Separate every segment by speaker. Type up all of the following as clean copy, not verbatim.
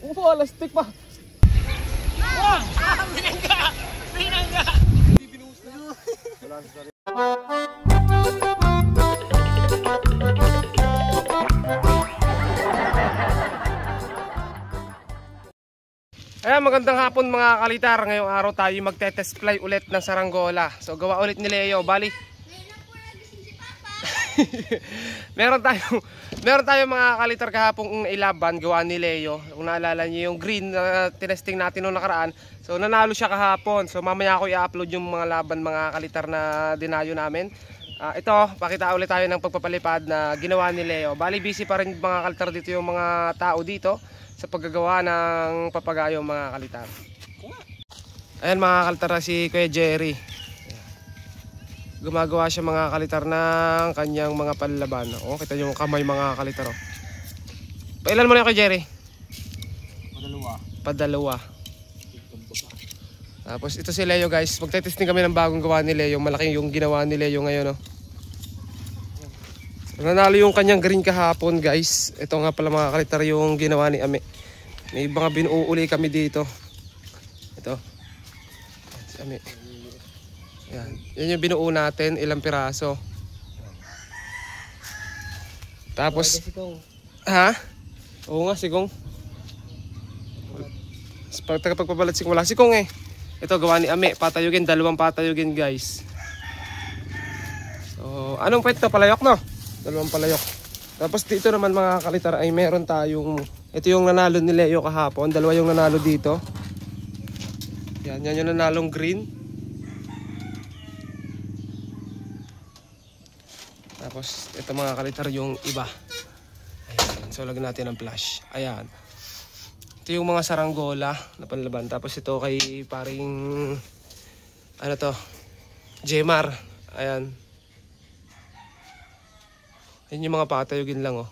Speaker 1: Upo, alastik pa. Binangga! Binangga! Hindi binuhos na. Wala sa sarili. Ayan, magandang hapon mga kalitar. Ngayong araw tayo magte-test fly ulit ng saranggola. So gawa ulit ni Leo, bali. meron tayo mga kalitar kahapong ilaban gawa ni Leo. Kung naalala niyo yung green na tinesting natin noong nakaraan. So nanalo siya kahapon. So mamaya ako i-upload yung mga laban mga kalitar na dinayo namin. Ito, pakita ulit tayo ng pagpapalipad na ginawa ni Leo. Bali busy pa rin mga kalitar dito yung mga tao dito sa paggagawa ng papagayo mga kalitar. Ayan mga kalitar, si Kuya Jerry. Gumagawa siya mga kalitar ng kanyang mga panlaban. O, kita yung kamay mga kalitar. O. Pailan mo na yung Kuya Jerry? Padalawa. Tapos ito si Leo guys. Magte-testing kami ng bagong gawa ni Leo. Malaki yung ginawa ni Leo ngayon. O. Nanalo yung kanyang green kahapon guys. Ito nga pala mga kalitar yung ginawa ni Ame. May mga binuuli kami dito. Ito si Ame. Yan. Yan yung binuo natin. Ilang piraso. Tapos ha? Oo nga si Kong. Pagpapalat si Kong. Wala si Kong eh. Ito gawa ni Ame. Patayugin. Dalawang patayugin guys. So anong pwede ito? Palayok no? Dalawang palayok. Tapos dito naman mga kalitar ay meron tayong, ito yung nanalo ni Leo kahapon. Dalawa yung nanalo dito. Yan yung nanalong green. Tapos ito mga kalitar yung iba. Ayan. So lagyan natin ng flash. Ayan. Ito yung mga saranggola na panlaban. Tapos ito kay paring ano to, Jemar. Ayan. Yan yung mga patayugin lang oh.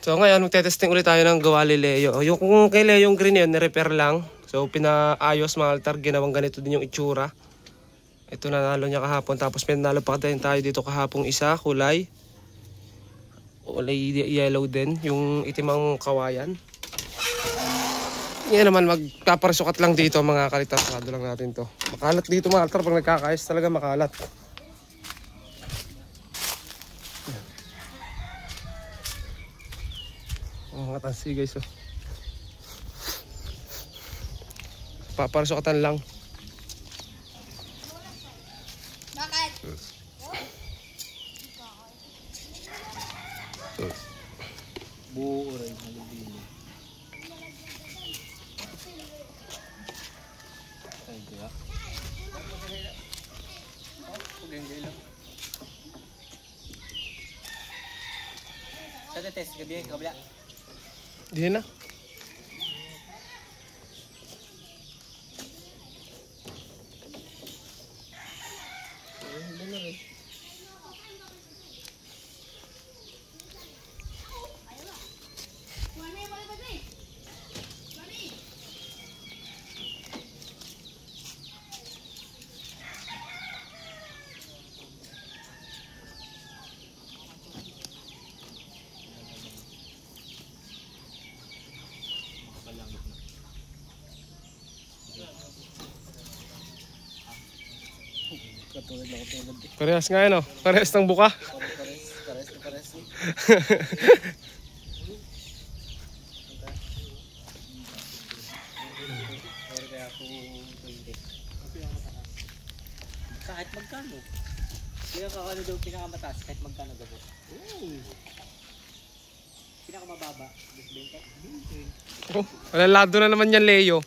Speaker 1: So ngayon magte-testing ulit tayo ng gawa ni Leo. Yung kung kay Leo yung green yun, ni-repair lang. So pinaayos mga altar, ginawang ganito din yung itsura. Ito nanalo niya kahapon. Tapos may nanalo pa din tayo dito kahapong isa, kulay yellow din, yung itimang kawayan. Yan naman, magpaparasukat lang dito mga kalitar. Sado lang natin to. Makalat dito mga altar. Pag nagkakayos talaga makalat. Mga tansi guys oh. Paparasukatan lang.
Speaker 2: Bakit?
Speaker 1: Buo rin malubili.
Speaker 3: Sa test gabi kabila.
Speaker 1: Di na. Parehas nga yun oh. Parehas ng buka.
Speaker 3: Pares. Kahit magkano? Pinaka-ano daw pinakamataas kahit magkano daw? Pinakamababa? 20?
Speaker 1: Oh, malalado na naman yan Leo.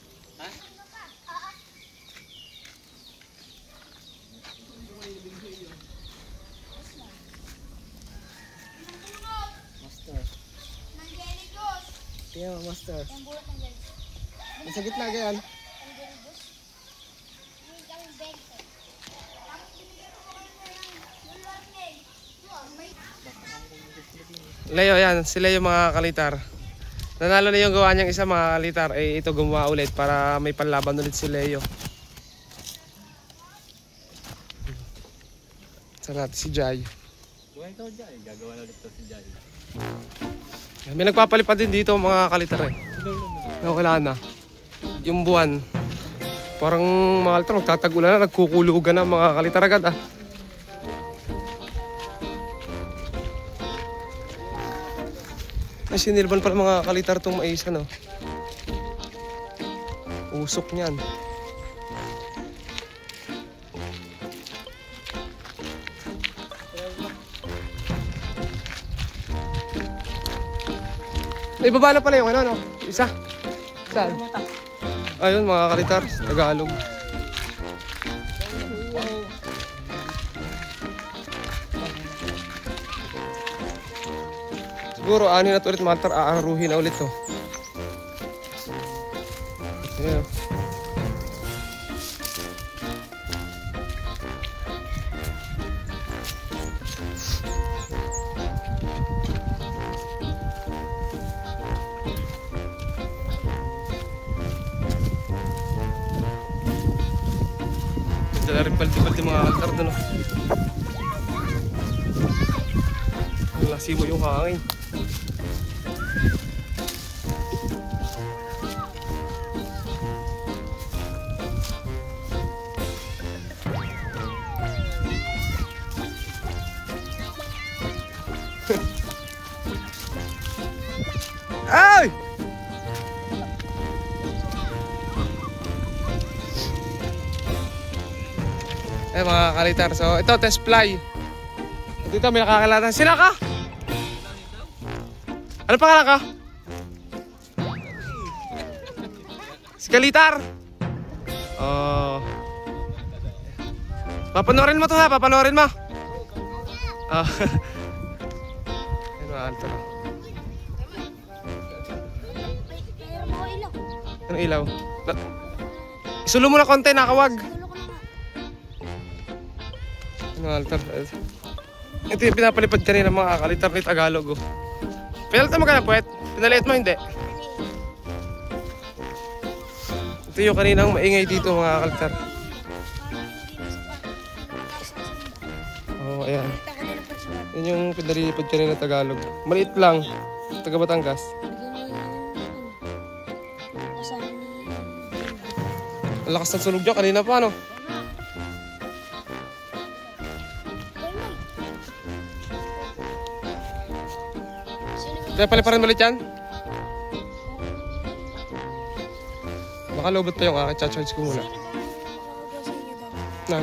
Speaker 3: Kaya master. Nasa gitna ganyan.
Speaker 1: Leo yan, sila yung mga kalitar. Nanalo na yung gawa niyang isa mga kalitar. Eh ito gumawa ulit para may panlaban ulit si Leo. Saan natin si Jai?
Speaker 3: Buhay ito dyan. Gagawa na ulit ito si Jai.
Speaker 1: May nagpapalipad din dito mga kalitar eh. Wala na. Yung buwan. Parang mga kalitar magtatagulan na, nagkukulugan na mga kalitar agad ah. Ay, sinilban pala mga kalitar itong mais ano. Usok niyan. Ay, baba na pala yung ano, no? Isa. Saan? Ayun, mga kalitar. Tagalog. Siguro, anin na ito ulit, mga kalitar. Aaruhin na ulit to. Ayan. Dala rin palti-palti mga altar doon. Lasi mo yung hangin. Ay! Eh mga kalitar, so ito test fly. Dito may nakakilala. Sino ka? Ano pangalan ka? Si Kalitar. Oh. Papanoorin mo to ha, papanoorin mo. Ah. Ano alto. Ano ilaw? Isulo mo na konti, nakawag. Ano altar? Ito yung pinapalipad kanina mga kalitar ni Tagalog. Oh. Pinalita mo ka na puwet? Pinaliit mo hindi? Ito yung kaninang maingay dito mga kalitar. Oh, ayan. Yan yung pinalipad kanina Tagalog. Maliit lang. Taga Batangas. Ang lakas ng sunog dyan kanina pa, no? Kaya paliparan mo ulit yan? Baka lobot pa yung akin. Cha-charge ko muna. Na?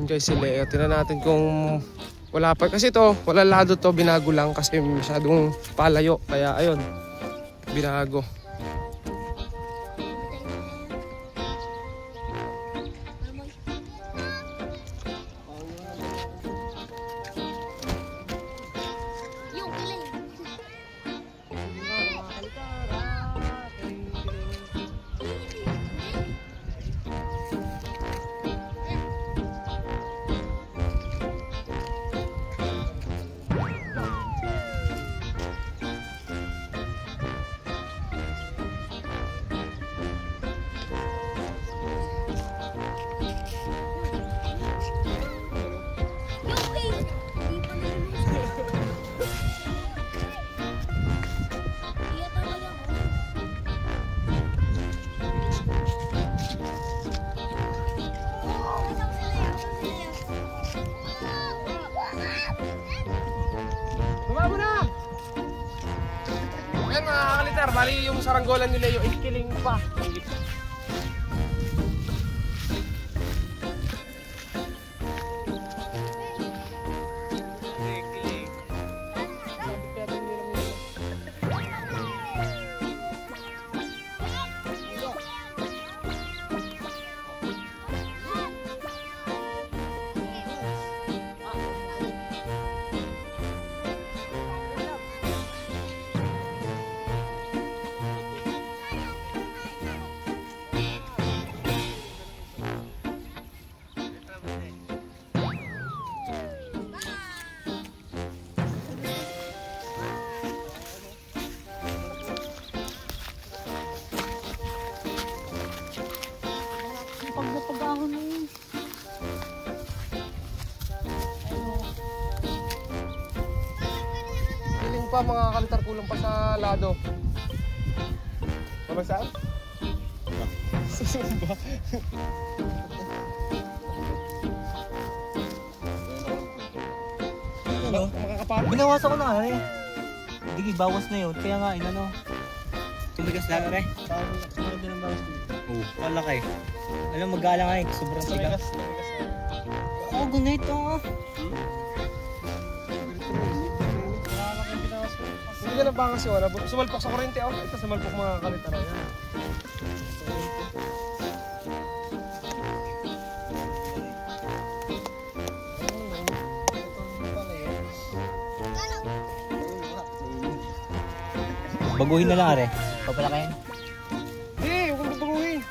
Speaker 1: Guys, si Leo, tingnan natin kung wala pa, kasi to wala lado to, binago lang kasi masyadong palayo, kaya ayun, binago. Bali yung saranggolan nila yung ikiling pa. pa mga kalitar, kulang pa sa lado. Para saan? Susumba.
Speaker 3: Ano?
Speaker 1: Makakapagod.
Speaker 3: Binawasan ko na nga eh. Hindi, bawas na yun. Kaya nga, inano. Tumigas lang na rin.
Speaker 1: Parang din ang bawas dito.
Speaker 3: Oo. Palaki. Alam, mag-aala nga eh. Sobrang tigas. Oo, ganito.
Speaker 1: Hindi ka na bangas yun. Sumalpok sa kurente. Oh. Ito sumalpok mga kalitar. Ayan.
Speaker 3: Baguhin na lang, are. Papalakayin.
Speaker 1: Huwag kang babaguhin.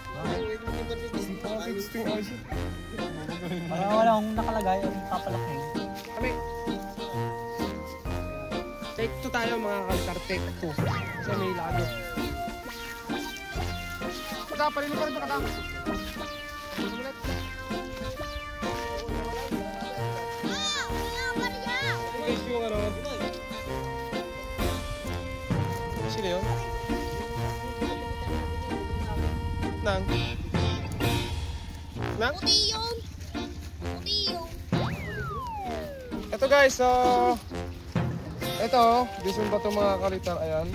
Speaker 3: Parang wala akong nakalagay. Ang papalakayin.
Speaker 1: Kami. Take 2 tayo mga kalitar. Take 2. Kasi may lado. Pagka, palili pa rin pagkata. Guys, yung ano. Sino yun? Nang? Nang?
Speaker 2: Puti yun. Puti yun.
Speaker 1: Ito guys, so ito, disumba to mga kalitar, ayan.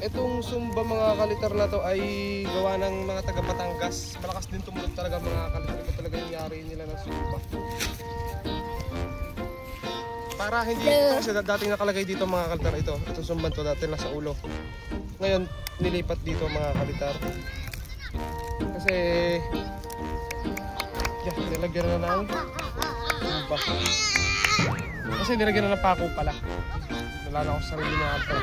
Speaker 1: Itong sumba mga kalitar na to ay gawa ng mga taga Batangas. Malakas din tumulog talaga mga kalitar. Ito talaga yung yari nila ng sumba. Para hindi ito kasi dating nakalagay dito mga kalitar, ito sumban to dati nasa ulo. Ngayon nilipat dito mga kalitar. Kasi nilagyan na ng sumba. Kasi nilagyan na ng pako pala. Wala na ako sa sarili na alta.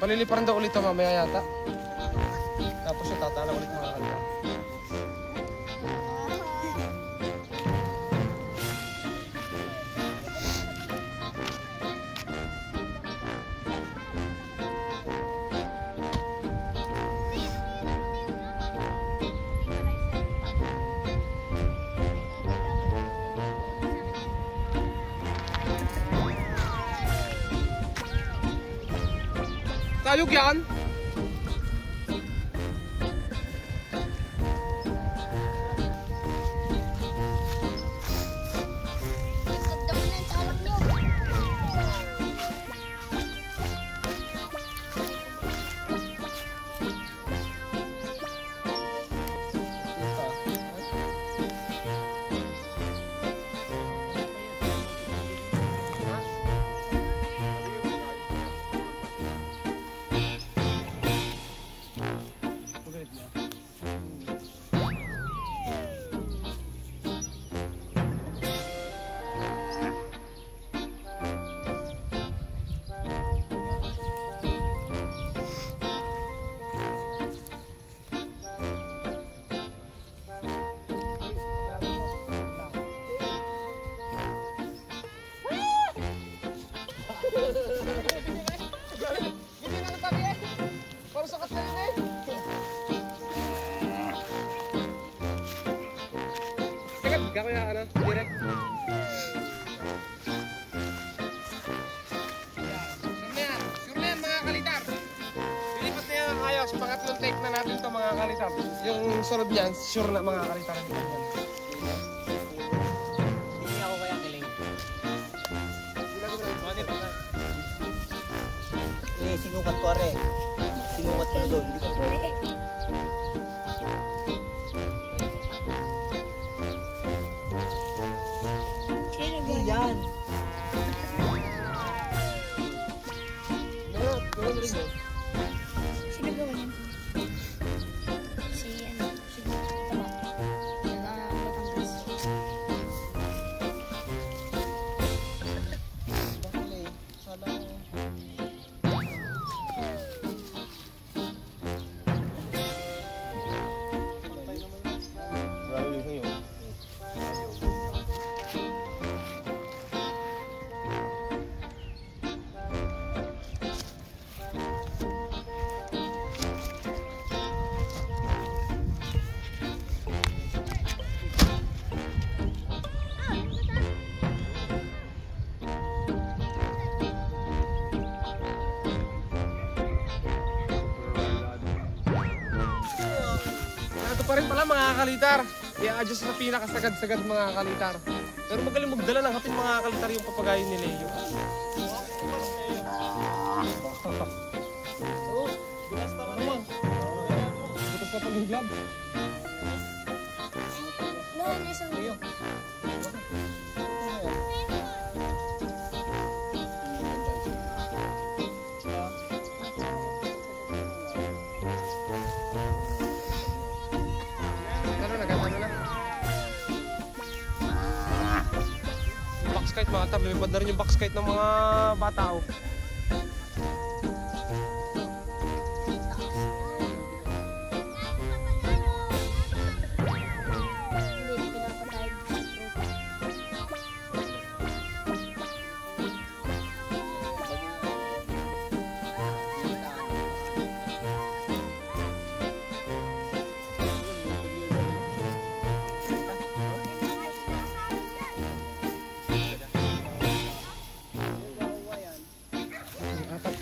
Speaker 1: Paliliparan daw ulit ito mamaya yata. Tapos yung tatala ulit mga kalitar. Tayog yan?
Speaker 2: Nagdagdag na yung talak nyo. Ikaw kaya ano, direct. Sure na yan mga kalitar. Pilipat na yan ang ayos. Pangatlong take na natin to mga kalitar. Yung sunod niyan, sure na mga kalitar.
Speaker 3: Hindi ako kaya kiling. Sinukat ko are. Sinukat ko na doon. Hindi ko yan.
Speaker 2: Sino gawa niyan? Si ano? Si Tama. Batangas. pa rin pala mga kalitar. I-adjust sa pinakasagad-sagad mga kalitar. Pero magaling magdala ng hapin mga kalitar yung papagayo ni Leo. Butas ka pag yung gloves. Leo. Box kite mga tab, lumipad na rin yung box kite ng mga bata oh.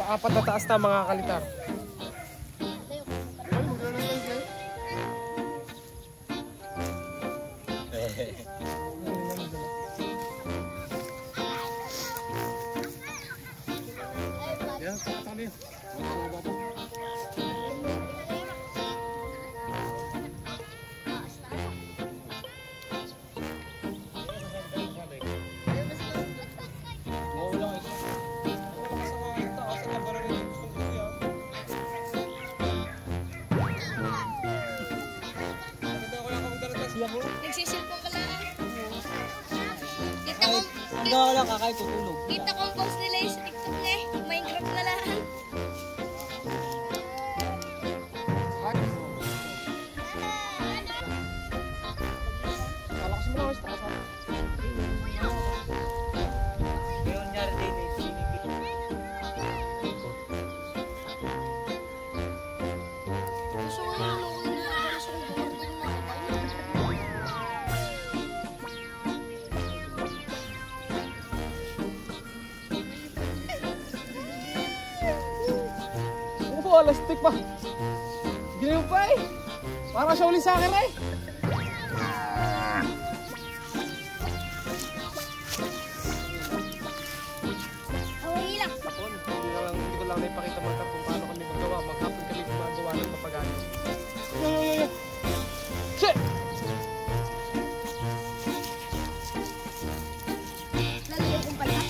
Speaker 2: Apat na taas na mga kalitar.
Speaker 4: Nagsisilpong ka lang.
Speaker 3: Hanggang ako lang kakay tutulog.
Speaker 4: Kita ko ang post nila yung sa TikTok na eh. Minecraft na lang.
Speaker 2: Kalakas mo lang sa taas.
Speaker 3: Ngayon nyari din eh.
Speaker 4: Gusto ko yung lookin na ako. Gusto ko yung lookin na ako.
Speaker 2: Oo, elastic pa. Ginayon pa eh. Para siya uli sa akin eh.
Speaker 4: Ang hilak.
Speaker 2: Tapon, hindi ko lang naipakita mga kung paano kami magawa. Maghapon kami gumagawa ng papagayo. Shit!
Speaker 4: Nalagyan kong pala.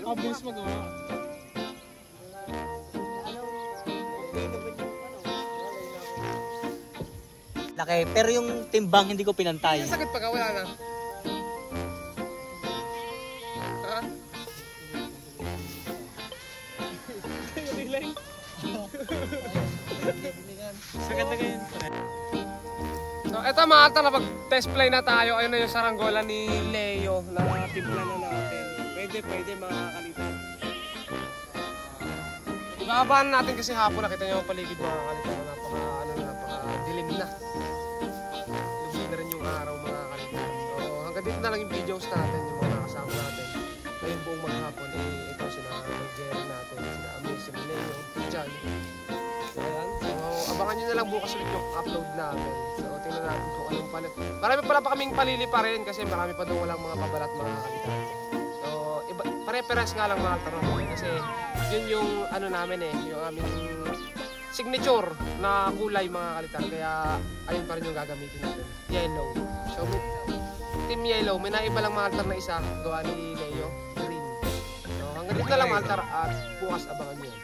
Speaker 2: Mabilis magawa.
Speaker 3: Laki, pero yung timbang hindi ko pinantay.
Speaker 2: Sakit pa ka, wala na. Ha?
Speaker 1: Basta mga altar na pag-test play na tayo, ayun na yung saranggola ni Leo na timpla na natin. Pwede mga kalitar. Ibabaan natin kasi hapon, nakita nyo ang paligid mga kalitar. Napaka-dilim na. Lumig na rin yung araw mga kalitar. So hanggang dito na lang yung videos natin, yung mga nakasama natin. Ngayong buong maghapon, ito sila Jerry natin, sila Amir, sila Leo, Jan. So ayan, so abangan nyo na lang bukas ulit yung upload natin. So tingnan natin kung anong palit. Marami pala pa kaming palili pa rin kasi marami pa doon walang mga pabalat mga kalitar. So pare-pares nga lang mga altar kasi yun yung ano namin yung aming signature na kulay mga kalitar. Kaya ayun pa rin yung gagamitin natin. Yellow. So team yellow, may naiba lang mga altar na isa gawa ni Leo, green. So hanggang dito na lang mga altar at bukas abangan nyo.